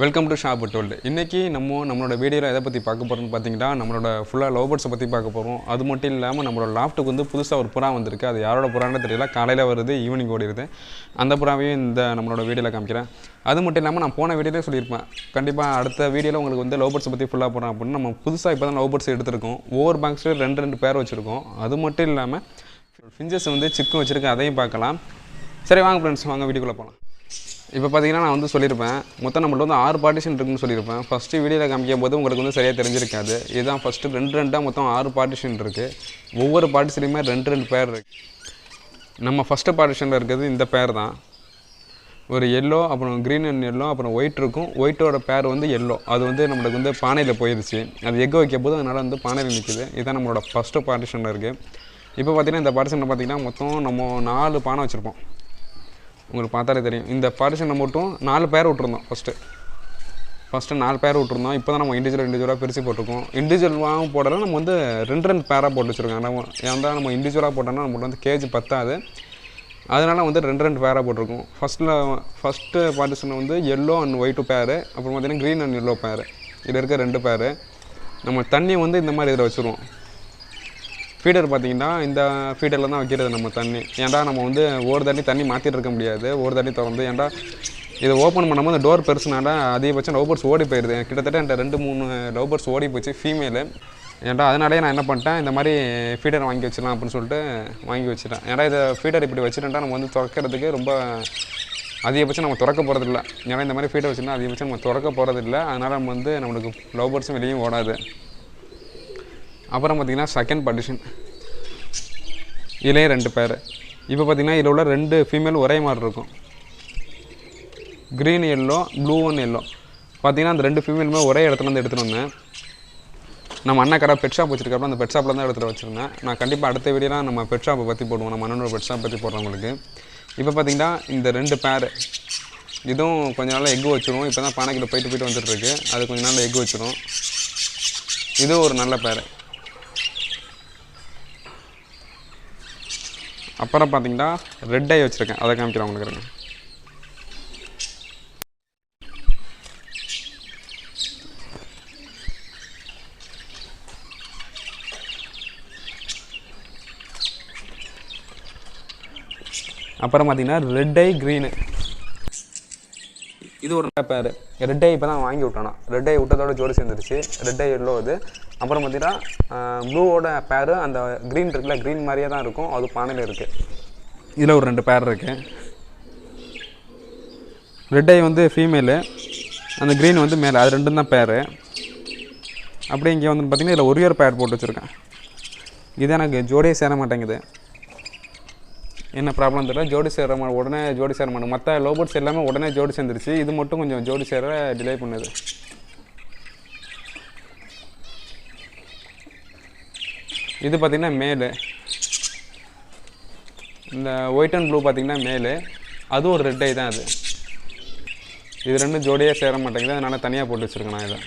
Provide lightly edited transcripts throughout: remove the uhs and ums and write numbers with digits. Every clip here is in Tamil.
Welcome to shop told. இன்றைக்கி நம்மளோட வீடியோவில் எதை பற்றி பார்க்க போகிறோம்னு பார்த்தீங்கன்னா, நம்மளோட ஃபுல்லாக லவ் பேர்ட்ஸை பற்றி பார்க்க போகிறோம். அது மட்டும் இல்லாமல் நம்மளோட லாஃப்ட்டுக்கு வந்து புதுசாக ஒரு புறா வந்திருக்கு. அது யாரோட புறான்னு தெரியல, காலையில் வருது, ஈவினிங் ஓடிடுது. அந்த புறாவையும் இந்த நம்மளோட வீடியோவில் காமிக்கிறேன். அது மட்டும் இல்லாமல் நான் போன வீடியோலே சொல்லியிருப்பேன், கண்டிப்பாக அடுத்த வீடியோவில் உங்களுக்கு வந்து லவ் பேர்ட்ஸை பற்றி ஃபுல்லாக போகிறோம் அப்படின்னு. நம்ம புதுசாக இப்போ தான் லவ் பேர்ட்ஸ் எடுத்துருக்கோம். ஒவ்வொரு பாக்ஸில் ரெண்டு பேர் வச்சுருக்கோம். அது மட்டும் இல்லாமல் ஃபிஞ்சஸ் வந்து சிக்கும் வச்சுருக்கேன், அதையும் பார்க்கலாம். சரி வாங்க ஃப்ரெண்ட்ஸ், வாங்க வீடியோக்குள்ளே போகலாம். இப்போ பார்த்தீங்கன்னா நான் வந்து சொல்லியிருப்பேன், மொத்தம் நம்மள்ட்ட வந்து 6 பார்ட்டிஷன் இருக்குன்னு சொல்லியிருப்பேன். ஃபஸ்ட்டு வீடியோவில் காமிக்கும் போது உங்களுக்கு வந்து சரியாக தெரிஞ்சிருக்காது. இதுதான் ஃபஸ்ட்டு ரெண்டாக மொத்தம் 6 பார்ட்டிஷன் இருக்குது. ஒவ்வொரு பார்ட்டிஷன்லையுமே ரெண்டு பேர் இருக்குது. நம்ம ஃபஸ்ட்டு பார்ட்டிஷனில் இருக்கிறது இந்த பேர் தான். ஒரு எல்லோ, அப்புறம் க்ரீன் அண்ட் எல்லோ, அப்புறம் ஒயிட் இருக்கும். ஒயிட்டோட பேர் வந்து எல்லோ. அது வந்து நம்மளுக்கு வந்து பானையில் போயிடுச்சு. அது எக் வைக்கும் போது அதனால் வந்து பானையில் நிற்கிது. இதுதான் நம்மளோட ஃபஸ்ட்டு பார்ட்டிஷனில் இருக்குது. இப்போ பார்த்தீங்கன்னா இந்த பார்ட்டிஷனில் பார்த்தீங்கன்னா மொத்தம் நம்ம 4 பானை வச்சுருப்போம். உங்களுக்கு பார்த்தாலே தெரியும். இந்த பார்ட்டிஷனை மட்டும் 4 பேர் விட்டுருந்தோம். ஃபஸ்ட்டு 4 பேர் விட்டுருந்தோம். இப்போ தான் நம்ம இண்டிவிஜுவலாக பிரித்து போட்டிருக்கோம். இண்டிவிஜுவலாக போடலாம் நம்ம வந்து ரெண்டு பேராக போட்டு வச்சுருக்கோம். நம்ம இண்டிவிஜுவலாக போட்டோம்னா நம்மளுக்கு வந்து கேஜ் பத்தாது. அதனால் வந்து ரெண்டு பேராக போட்டிருக்கோம். ஃபஸ்ட்டு பார்ட்டிஷனில் வந்து எல்லோ அண்ட் ஒயிட்டு பேர், அப்புறம் பார்த்திங்கன்னா க்ரீன் அண்ட் எல்லோ பேர். இதில் இருக்க 2 பேர். நம்ம தண்ணி வந்து இந்த மாதிரி இதில் வச்சுருவோம். ஃபீடர் பார்த்திங்கன்னா இந்த ஃபீடரில் தான் வைக்கிறது நம்ம தண்ணி. ஏன்டா நம்ம வந்து ஒரு தண்ணி மாற்றிட்டு இருக்க முடியாது. ஒரு தண்ணி திறந்து ஏன்டா இதை ஓப்பன் பண்ணும்போது இந்த டோர் பெருசுனால அதிகபட்சம் லவ் பேர்ட்ஸ் ஓடி போயிடுது. கிட்டத்தட்ட என்கிட்ட 2-3 லவ் பேர்ட்ஸ் ஓடி போச்சு, ஃபீமேலு. ஏன்டா அதனாலே நான் என்ன பண்ணிட்டேன், இந்த மாதிரி ஃபீடர் வாங்கி வச்சிடலாம் அப்படின்னு சொல்லிட்டு வாங்கி வச்சுட்டேன். ஏன்னா இதை ஃபீடர் இப்படி வச்சுட்டா நம்ம வந்து திறக்கிறதுக்கு ரொம்ப அதிகபட்சம் நம்ம திறக்க போகிறதில்ல. ஏன்னா இந்த மாதிரி ஃபீடர் வச்சுருந்தா அதிகபட்சம் நம்ம திறக்க போகிறதில்ல. அதனால் நம்ம வந்து நம்மளுக்கு லவ் பேர்ட்ஸும் வெளியும் ஓடாது. அப்புறம் பார்த்திங்கன்னா செகண்ட் பார்ட்டிஷன், இதுலேயே 2 பேர். இப்போ பார்த்திங்கன்னா இதில் உள்ள 2 ஃபீமேல் ஒரே மாதிரி இருக்கும். Green yellow, blue one yellow. பார்த்திங்கன்னா அந்த 2 ஃபீமேலுமே ஒரே இடத்துல வந்து எடுத்துகிட்டு வந்தேன். நம்ம அண்ணா கடை பெட் ஷாப் வச்சுருக்கப்போ அந்த பெட் ஷாப்பில் தான் எடுத்துகிட்டு வச்சுருந்தேன். நான் கண்டிப்பாக அடுத்த வீடியோலாம் நம்ம பெட் ஷாப்பை பற்றி போடுவோம், நம்ம அண்ணனோட பெட் ஷாப் பற்றி போடுறவங்களுக்கு. இப்போ பார்த்திங்கன்னா இந்த 2 பேர் இதுவும் கொஞ்ச நாளில் எக்கு வச்சுருவோம். இப்போ தான் பானைக்கிட்ட போயிட்டு வந்துட்டுருக்கு. அது கொஞ்ச நாளில் எக்கு வச்சிடும். இதுவும் ஒரு நல்ல பேர். அப்புறம் பார்த்தீங்கன்னா ரெட் ஐ வச்சுருக்கேன், அதை காமிக்கிறேன் உங்களுக்கு. அப்புறம் பார்த்தீங்கன்னா ரெட் ஐ க்ரீனு, இது ஒரு நல்ல பேர். ரெட் ஐ இப்போ தான் வாங்கி விட்டானா. ரெட் ஐ விட்டதோட ஜோடி சேர்ந்துருச்சு. ரெட் ஐ எல்லோ இது. அப்புறம் பார்த்தீங்கன்னா ப்ளூவோட பேர் அந்த க்ரீன் இருக்குல்ல, க்ரீன் மாதிரியே தான் இருக்கும். அது பானையில் இருக்குது. இதில் ஒரு 2 பேர் இருக்குது. ரெட் ஐ வந்து ஃபீமேலு, அந்த க்ரீன் வந்து மேலே. அது 2 தான் பேர். அப்படியே இங்கே வந்து பார்த்திங்கன்னா இதில் ஒரு பேர் போட்டு வச்சுருக்கேன். இது எனக்கு ஜோடியே சேர மாட்டேங்குது. என்ன ப்ராப்ளம் தெரியல, உடனே ஜோடி சேர மாட்டேன். மற்ற லவ் பேர்ட்ஸ் எல்லாமே உடனே ஜோடி சேர்ந்துருச்சு. இது மட்டும் கொஞ்சம் ஜோடி சேர டிலே பண்ணுது. இது பார்த்திங்கன்னா மேலு. இந்த ஒயிட் அண்ட் ப்ளூ பார்த்திங்கன்னா மேலு. அதுவும் ஒரு ரெட் ஐ தான். இது 2 ஜோடியாக சேர மாட்டேங்குது. அதனால் தனியாக போட்டு வச்சுருக்கேன் நான். இதை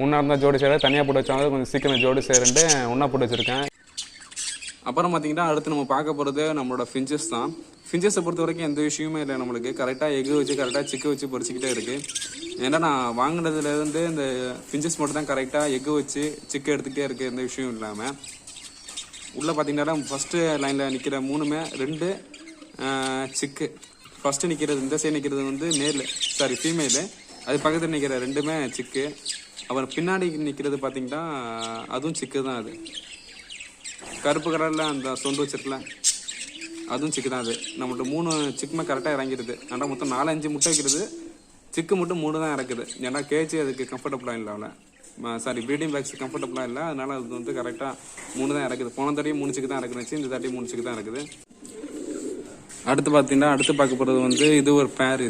ஒன்றா இருந்தால் ஜோடி சேர, தனியாக போட்டு வச்சாலும் கொஞ்சம் சீக்கிரம் ஜோடி சேருன்ட்டு ஒன்றா போட்டு வச்சுருக்கேன். அப்புறம் பார்த்திங்கன்னா அடுத்து நம்ம பார்க்க போகிறது நம்மளோட ஃபிஞ்சஸ் தான். ஃபிஞ்சஸை பொறுத்த வரைக்கும் எந்த விஷயமே இல்லை நம்மளுக்கு. கரெக்டாக எக்கு வச்சு கரெக்டாக சிக்கு வச்சு பொறிச்சிக்கிட்டே இருக்குது. ஏன்னா நான் வாங்கினதுலேருந்து இந்த ஃபிஞ்சஸ் மட்டும் தான் கரெக்டாக எக்கு வச்சு சிக்கு எடுத்துக்கிட்டே இருக்குது, எந்த விஷயம் இல்லாமல். உள்ளே பார்த்திங்கன்னா ஃபஸ்ட்டு லைனில் நிற்கிற 3மே 2 சிக்கு. ஃபஸ்ட்டு நிற்கிறது இந்த சைடு நிற்கிறது வந்து ஃபீமேலு. அது பக்கத்தில் நிற்கிற 2மே சிக்கு. அப்புறம் பின்னாடி நிற்கிறது பார்த்திங்கன்னா அதுவும் சிக்கு தான். அது கருப்பு கலரில் அந்த சொண்டு வச்சிருக்கல, அதுவும் சிக்கு தான். அது நம்மள்ட்ட 3 சிக்குமே கரெக்டாக இறங்கிடுது. ஆனால் மொத்தம் 4-5 முட்டை வைக்கிறது. சிக்கு மட்டும் 3 தான் இறக்குது. ஏன்னா கேஜி அதுக்கு கம்ஃபர்டபுளாக இல்லை. ப்ரீடிங் பேக்ஸ் கம்ஃபர்டபுளாக இல்லை. அதனால் அது வந்து கரெக்டாக 3 தான் இறக்குது. போன தடையும் 3 சிக்கு தான் இறக்குனுச்சு. இந்த தடையும் 3 சிக்கு தான் இருக்குது. அடுத்து பார்க்க போகிறது வந்து இது ஒரு பேர்.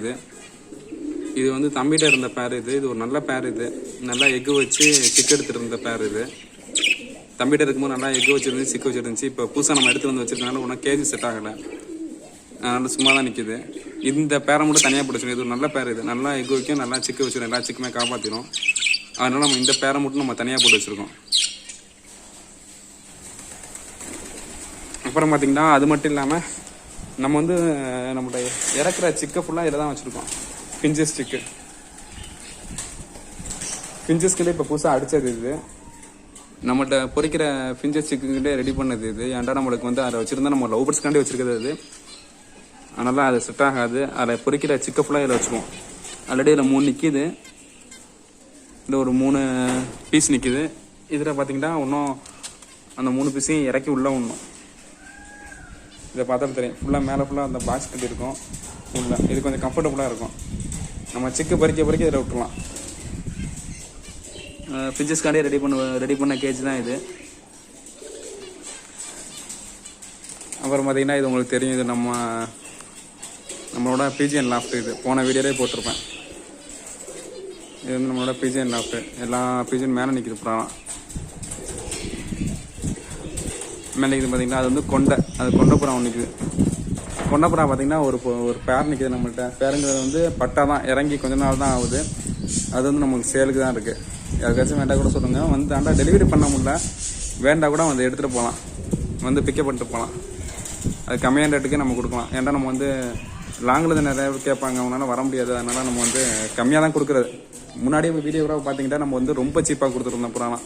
இது வந்து தம்பிகிட்ட இருந்த பேர். இது ஒரு நல்ல பேர். இது நல்லா எக்கு வச்சு சிக்கு எடுத்துகிட்டு இருந்த பேர். இது தம்பிகிட்ட இருக்கும்போது நல்லா எக்கு வச்சுருந்துச்சு, சிக்கு வச்சுருந்துச்சு. இப்போ புதுசாக நம்ம எடுத்து வந்து வச்சுருக்கனால ஒன்றும் கேஜி செட் ஆகலை. அதனால் சும்மா தான் நிற்கிது. இந்த பேரை மட்டும் தனியாக பிடிச்சிடும். இது ஒரு நல்ல பேர். இது நல்லா எக்கு வைக்கும், நல்லா சிக்கு வச்சிடும், எல்லா சிக்குமே காப்பாற்றிடும். அதனால் நம்ம இந்த பேரை மட்டும் நம்ம தனியாக போட்டு வச்சுருக்கோம். அப்புறம் பார்த்திங்கன்னா அது மட்டும் இல்லாமல் நம்ம வந்து நம்மளுடைய இறக்குற சிக்கை ஃபுல்லாக இதில் தான் வச்சுருக்கோம். Finches stick. பிஞ்சஸ்கிட்டே இப்போ புதுசாக அடித்தது இது. நம்மகிட்ட பொறிக்கிற பிஞ்சஸ் ஸ்டிக்குக்கிட்டே ரெடி பண்ணது இது. ஏன்டா நம்மளுக்கு வந்து அதை வச்சுருந்தா நம்ம லவ் பேர்ட்ஸ்காண்டி வச்சுருக்கிறது அது. அதனால அது செட் ஆகாது. அதை பொறிக்கிற சிக்க ஃபுல்லாக இதில் வச்சுக்குவோம். ஆல்ரெடி இதில் 3 நிற்கிது. இதில் ஒரு 3 பீஸ் நிற்கிது. இதில் பார்த்தீங்கன்னா இன்னும் அந்த 3 பீஸையும் இறக்கி உள்ளே விடணும். இதை பார்த்தா தெரியும். ஃபுல்லாக மேலே ஃபுல்லாக அந்த பாக்ஸ் கட்டி இருக்கும். உள்ளே இது கொஞ்சம் கம்ஃபர்டபுளாக இருக்கும். நம்ம சிக்கு பறிக்க இதில் விட்டுலாம். பிஞ்சஸ்காண்டே ரெடி பண்ண கேஜ் தான் இது. அப்புறம் பார்த்தீங்கன்னா இது உங்களுக்கு தெரியும். இது நம்மளோட பிஜிஎன் லாஃப்ட். இது போன வீடியோலே போட்டிருப்பேன். இது வந்து நம்மளோட பிஜிஎன் லாஃப்ட். எல்லா பிஜிஎன் மேலே நிற்கிது புறாலாம். மேலே நிற்கிது பார்த்தீங்கன்னா அது வந்து கொண்டை புறா ஒன்று நிற்கிது. கொண்டை புறா பார்த்தீங்கன்னா ஒரு பேர் நிற்கிது நம்மள்கிட்ட. பேருங்கிறது வந்து பட்டா தான், இறங்கி கொஞ்ச நாள் தான் ஆகுது. அது வந்து நமக்கு சேலுக்கு தான் இருக்குது. யாருக்காச்சும் வேண்டாம் கூட சொல்லுங்கள். வந்து ஆண்டா டெலிவரி பண்ண முடியல, வேண்டாம் கூட வந்து எடுத்துகிட்டு போகலாம், வந்து பிக்கப் பண்ணிட்டு போகலாம். அது கம்மியான ரேட்டுக்கு நம்ம கொடுக்கலாம். ஏன்டா நம்ம வந்து லாங்கில் நிறைய பேர் கேட்பாங்க, அவங்களால வர முடியாது. அதனால் நம்ம வந்து கம்மியாக தான் கொடுக்குறது. முன்னாடியே வீடியோ கூட பார்த்தீங்கன்னா நம்ம வந்து ரொம்ப சீப்பாக கொடுத்துருந்தோம். புறாலாம்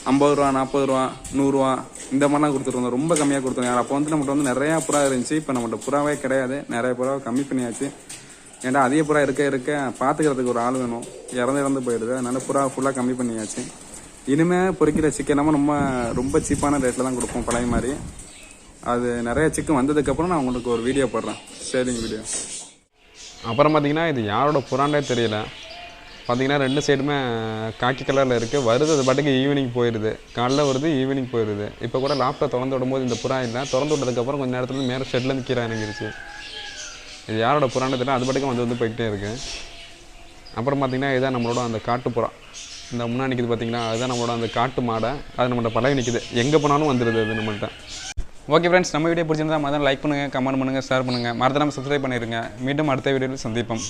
50 ரூபா, 40 ரூபா, 100 ரூபா இந்த மாதிரிலாம் கொடுத்துருந்தோம். ரொம்ப கம்மியாக கொடுத்துருவோம். அப்போ வந்து நம்மகிட்ட வந்து நிறையா புறா இருந்துச்சு. இப்போ நம்மகிட்ட புறாவே கிடையாது. நிறைய புறாவை கம்மி பண்ணியாச்சு. ஏன்டா அதிக புறா இருக்க பார்த்துக்கிறதுக்கு ஒரு ஆள் வேணும். இறந்து போயிடுது. அதனால புறா ஃபுல்லாக கம்மி பண்ணியாச்சு. இனிமேல் பொறிக்கிற சிக்கன் நம்ம ரொம்ப சீப்பான ரேட்டில் தான் கொடுப்போம் பழைய மாதிரி. அது நிறைய சிக்கன் வந்ததுக்கப்புறம் நான் உங்களுக்கு ஒரு வீடியோ போடுறேன், சேலிங் வீடியோ. அப்புறம் பார்த்தீங்கன்னா இது யாரோட புறாண்டே தெரியல. பார்த்தீங்கன்னா 2 சைடுமே காக்கி கலரில் இருக்குது. வருது அது பாட்டுக்கு ஈவினிங் போயிடுது. காலைல வருது, ஈவினிங் போயிடுது. இப்போ கூட லாஃப்ட்டை திறந்து விடும்போது இந்த புறா இல்லை. திறந்து விட்டதுக்கப்புறம் கொஞ்சம் நேரத்தில் மேலே ஷெட்லேருந்து கீழே இறங்கிருச்சு. இது யாரோட புறாண்டே தெரியல. அது பாட்டுக்கு வந்து போய்கிட்டே இருக்குது. அப்புறம் பார்த்தீங்கன்னா இதுதான் நம்மளோட அந்த காட்டு புறா. இந்த முன்னாடி நிற்கிது பார்த்தீங்கன்னா, அதுதான் நம்மளோட அந்த காட்டு மாடை. அது நம்மள்ட்ட பழகி நிற்கிது. எங்கே போனாலும் வந்துடுது அது நம்மள்ட்ட. ஓகே ஃப்ரெண்ட்ஸ், நம்ம வீடியோ பிடிச்சிருந்தா மறந்து லைக் பண்ணுங்கள், கமெண்ட் பண்ணுங்கள், ஷேர் பண்ணுங்கள். மறந்துடாமல் சப்ஸ்கிரைப் பண்ணிடுங்க. மீண்டும் அடுத்த வீடியோவில் சந்திப்போம்.